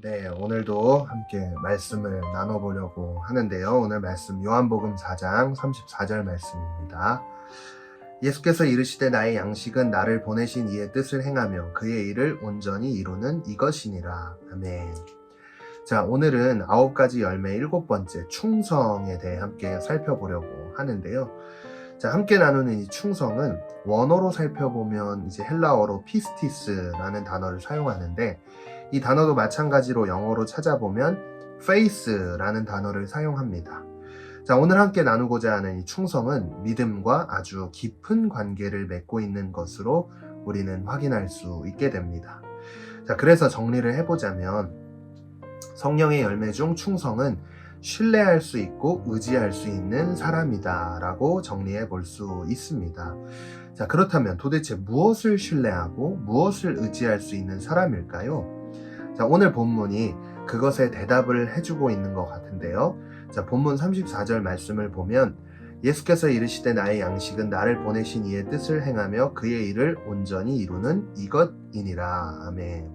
네, 오늘도 함께 말씀을 나눠보려고 하는데요. 오늘 말씀 요한복음 4장 34절 말씀입니다. 예수께서 이르시되 나의 양식은 나를 보내신 이의 뜻을 행하며 그의 일을 온전히 이루는 이것이니라. 아멘. 자, 오늘은 9가지 열매 7번째 충성에 대해 함께 살펴보려고 하는데요. 자, 함께 나누는 이 충성은 원어로 살펴보면 이제 헬라어로 피스티스라는 단어를 사용하는데, 이 단어도 마찬가지로 영어로 찾아보면 faith라는 단어를 사용합니다. 자, 오늘 함께 나누고자 하는 이 충성은 믿음과 아주 깊은 관계를 맺고 있는 것으로 우리는 확인할 수 있게 됩니다. 자, 그래서 정리를 해보자면 성령의 열매 중 충성은 신뢰할 수 있고 의지할 수 있는 사람이다 라고 정리해 볼 수 있습니다. 자, 그렇다면 도대체 무엇을 신뢰하고 무엇을 의지할 수 있는 사람일까요? 자, 오늘 본문이 그것에 대답을 해주고 있는 것 같은데요. 자, 본문 34절 말씀을 보면 예수께서 이르시되 나의 양식은 나를 보내신 이의 뜻을 행하며 그의 일을 온전히 이루는 이것이니라. 아멘.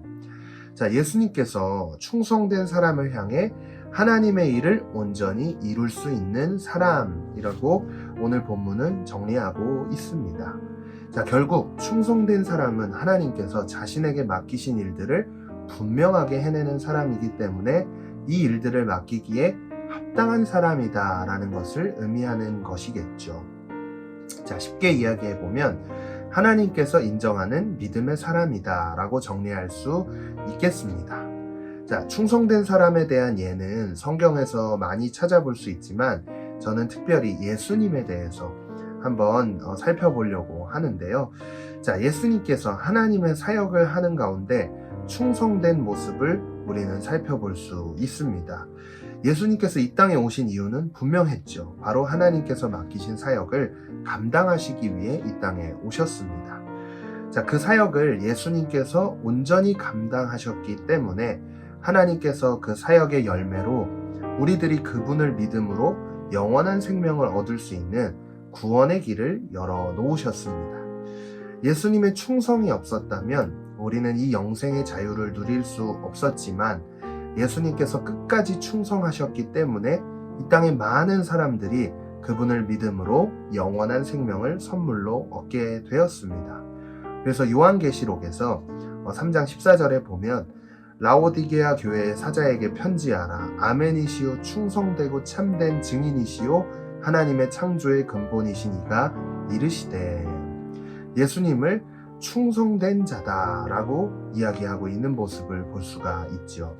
자, 예수님께서 충성된 사람을 향해 하나님의 일을 온전히 이룰 수 있는 사람이라고 오늘 본문은 정리하고 있습니다. 자, 결국 충성된 사람은 하나님께서 자신에게 맡기신 일들을 분명하게 해내는 사람이기 때문에 이 일들을 맡기기에 합당한 사람이다 라는 것을 의미하는 것이겠죠. 자, 쉽게 이야기해 보면 하나님께서 인정하는 믿음의 사람이다 라고 정리할 수 있겠습니다. 자, 충성된 사람에 대한 예는 성경에서 많이 찾아볼 수 있지만 저는 특별히 예수님에 대해서 한번 살펴보려고 하는데요. 자, 예수님께서 하나님의 사역을 하는 가운데 충성된 모습을 우리는 살펴볼 수 있습니다. 예수님께서 이 땅에 오신 이유는 분명했죠. 바로 하나님께서 맡기신 사역을 감당하시기 위해 이 땅에 오셨습니다. 자, 그 사역을 예수님께서 온전히 감당하셨기 때문에 하나님께서 그 사역의 열매로 우리들이 그분을 믿음으로 영원한 생명을 얻을 수 있는 구원의 길을 열어 놓으셨습니다. 예수님의 충성이 없었다면 우리는 이 영생의 자유를 누릴 수 없었지만 예수님께서 끝까지 충성하셨기 때문에 이 땅의 많은 사람들이 그분을 믿음으로 영원한 생명을 선물로 얻게 되었습니다. 그래서 요한계시록에서 3장 14절에 보면 라오디게아 교회의 사자에게 편지하라. 아멘이시오 충성되고 참된 증인이시오 하나님의 창조의 근본이신 이가 이르시되. 예수님을 충성된 자다라고 이야기하고 있는 모습을 볼 수가 있죠.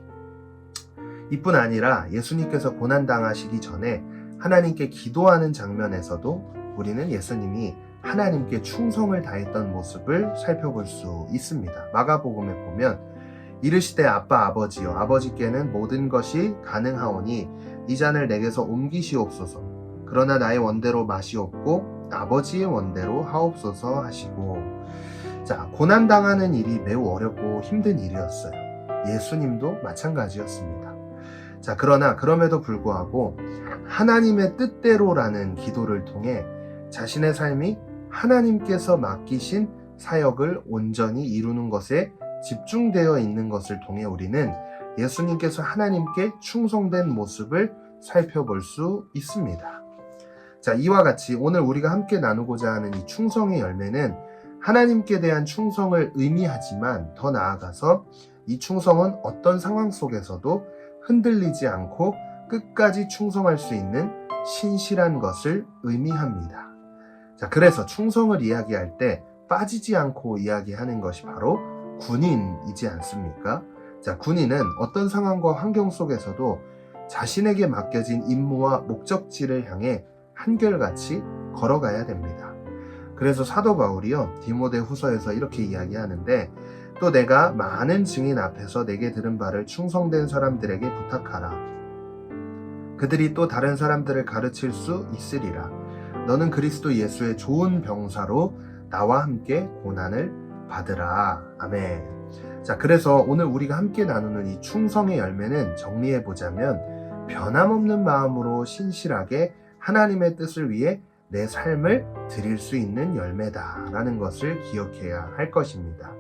이뿐 아니라 예수님께서 고난당하시기 전에 하나님께 기도하는 장면에서도 우리는 예수님이 하나님께 충성을 다했던 모습을 살펴볼 수 있습니다. 마가복음에 보면 이르시되 아빠 아버지여 아버지께는 모든 것이 가능하오니 이 잔을 내게서 옮기시옵소서. 그러나 나의 원대로 마시옵고 아버지의 원대로 하옵소서 하시고. 자, 고난당하는 일이 매우 어렵고 힘든 일이었어요. 예수님도 마찬가지였습니다. 자, 그러나 그럼에도 불구하고 하나님의 뜻대로라는 기도를 통해 자신의 삶이 하나님께서 맡기신 사역을 온전히 이루는 것에 집중되어 있는 것을 통해 우리는 예수님께서 하나님께 충성된 모습을 살펴볼 수 있습니다. 자, 이와 같이 오늘 우리가 함께 나누고자 하는 이 충성의 열매는 하나님께 대한 충성을 의미하지만 더 나아가서 이 충성은 어떤 상황 속에서도 흔들리지 않고 끝까지 충성할 수 있는 신실한 것을 의미합니다. 자, 그래서 충성을 이야기할 때 빠지지 않고 이야기하는 것이 바로 군인이지 않습니까? 자, 군인은 어떤 상황과 환경 속에서도 자신에게 맡겨진 임무와 목적지를 향해 한결같이 걸어가야 됩니다. 그래서 사도 바울이요 디모데 후서에서 이렇게 이야기하는데 또 내가 많은 증인 앞에서 내게 들은 바를 충성된 사람들에게 부탁하라. 그들이 또 다른 사람들을 가르칠 수 있으리라. 너는 그리스도 예수의 좋은 병사로 나와 함께 고난을 받으라. 아멘. 자, 그래서 오늘 우리가 함께 나누는 이 충성의 열매는 정리해보자면 변함없는 마음으로 신실하게 하나님의 뜻을 위해 내 삶을 드릴 수 있는 열매다라는 것을 기억해야 할 것입니다.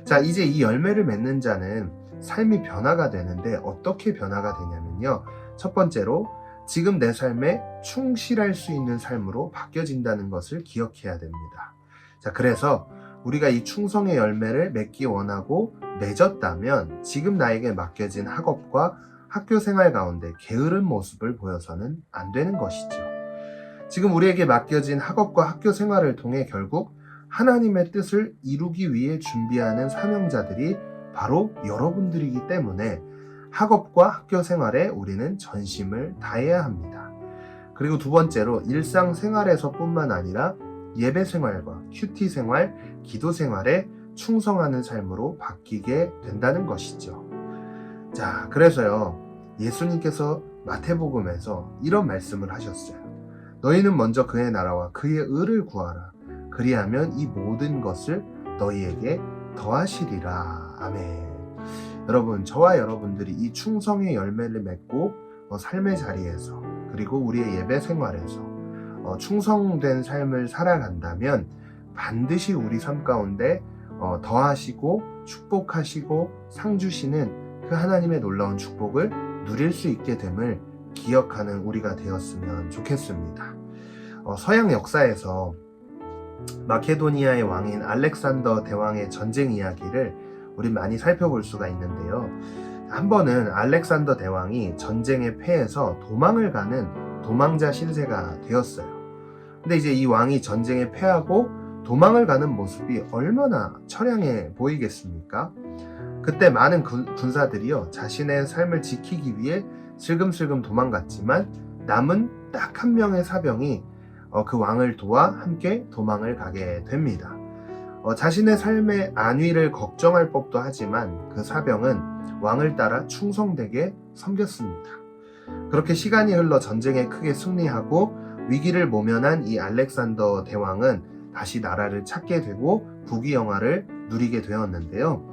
자, 이제 이 열매를 맺는 자는 삶이 변화가 되는데 어떻게 변화가 되냐면요. 첫 번째로 지금 내 삶에 충실할 수 있는 삶으로 바뀌어진다는 것을 기억해야 됩니다. 자, 그래서 우리가 이 충성의 열매를 맺기 원하고 맺었다면 지금 나에게 맡겨진 학업과 학교 생활 가운데 게으른 모습을 보여서는 안 되는 것이죠. 지금 우리에게 맡겨진 학업과 학교 생활을 통해 결국 하나님의 뜻을 이루기 위해 준비하는 사명자들이 바로 여러분들이기 때문에 학업과 학교 생활에 우리는 전심을 다해야 합니다. 그리고 두 번째로 일상생활에서 뿐만 아니라 예배 생활과 큐티 생활, 기도 생활에 충성하는 삶으로 바뀌게 된다는 것이죠. 자, 그래서요, 예수님께서 마태복음에서 이런 말씀을 하셨어요. 너희는 먼저 그의 나라와 그의 의를 구하라. 그리하면 이 모든 것을 너희에게 더하시리라. 아멘. 여러분, 저와 여러분들이 이 충성의 열매를 맺고 삶의 자리에서 그리고 우리의 예배 생활에서 충성된 삶을 살아간다면 반드시 우리 삶 가운데 더하시고 축복하시고 상 주시는 그 하나님의 놀라운 축복을 누릴 수 있게 됨을 기억하는 우리가 되었으면 좋겠습니다. 서양 역사에서 마케도니아의 왕인 알렉산더 대왕의 전쟁 이야기를 우리 많이 살펴볼 수가 있는데요. 한 번은 알렉산더 대왕이 전쟁에 패해서 도망을 가는 도망자 신세가 되었어요. 근데 이제 이 왕이 전쟁에 패하고 도망을 가는 모습이 얼마나 처량해 보이겠습니까? 그때 많은 군사들이요, 자신의 삶을 지키기 위해 슬금슬금 도망갔지만 남은 딱 한 명의 사병이 그 왕을 도와 함께 도망을 가게 됩니다. 자신의 삶의 안위를 걱정할 법도 하지만 그 사병은 왕을 따라 충성되게 섬겼습니다. 그렇게 시간이 흘러 전쟁에 크게 승리하고 위기를 모면한 이 알렉산더 대왕은 다시 나라를 찾게 되고 부귀영화를 누리게 되었는데요.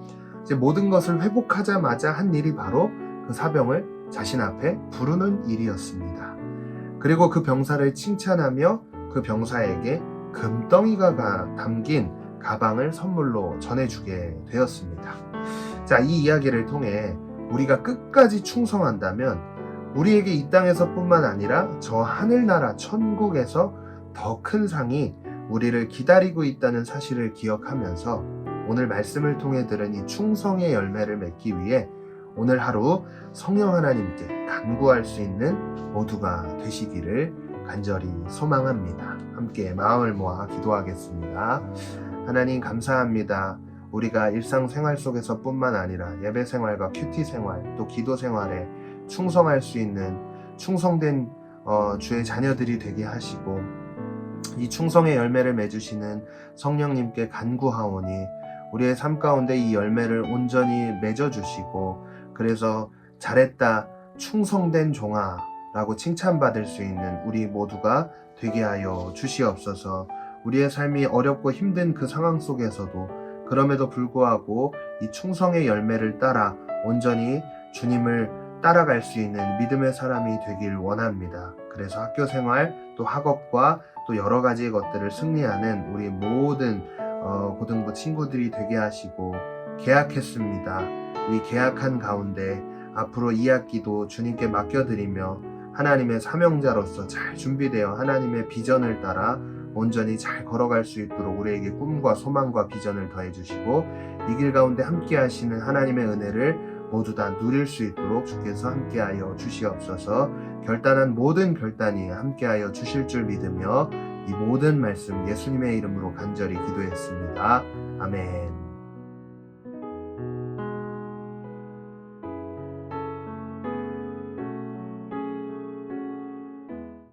이제 모든 것을 회복하자마자 한 일이 바로 그 사병을 자신 앞에 부르는 일이었습니다. 그리고 그 병사를 칭찬하며 그 병사에게 금덩이가 담긴 가방을 선물로 전해주게 되었습니다. 자, 이 이야기를 통해 우리가 끝까지 충성한다면 우리에게 이 땅에서 뿐만 아니라 저 하늘나라 천국에서 더 큰 상이 우리를 기다리고 있다는 사실을 기억하면서 오늘 말씀을 통해 들은 이 충성의 열매를 맺기 위해 오늘 하루 성령 하나님께 간구할 수 있는 모두가 되시기를 간절히 소망합니다. 함께 마음을 모아 기도하겠습니다. 하나님, 감사합니다. 우리가 일상생활 속에서 뿐만 아니라 예배생활과 큐티생활 또 기도생활에 충성할 수 있는 충성된 주의 자녀들이 되게 하시고 이 충성의 열매를 맺으시는 성령님께 간구하오니 우리의 삶 가운데 이 열매를 온전히 맺어주시고 그래서 잘했다 충성된 종아 라고 칭찬받을 수 있는 우리 모두가 되게 하여 주시옵소서. 우리의 삶이 어렵고 힘든 그 상황 속에서도 그럼에도 불구하고 이 충성의 열매를 따라 온전히 주님을 따라갈 수 있는 믿음의 사람이 되길 원합니다. 그래서 학교 생활 또 학업과 또 여러 가지 것들을 승리하는 우리 모든 고등부 친구들이 되게 하시고 계약했습니다. 이 계약한 가운데 앞으로 2학기도 주님께 맡겨드리며 하나님의 사명자로서 잘 준비되어 하나님의 비전을 따라 온전히 잘 걸어갈 수 있도록 우리에게 꿈과 소망과 비전을 더해주시고 이 길 가운데 함께 하시는 하나님의 은혜를 모두 다 누릴 수 있도록 주께서 함께하여 주시옵소서. 결단한 모든 결단이 함께하여 주실 줄 믿으며 이 모든 말씀 예수님의 이름으로 간절히 기도했습니다. 아멘.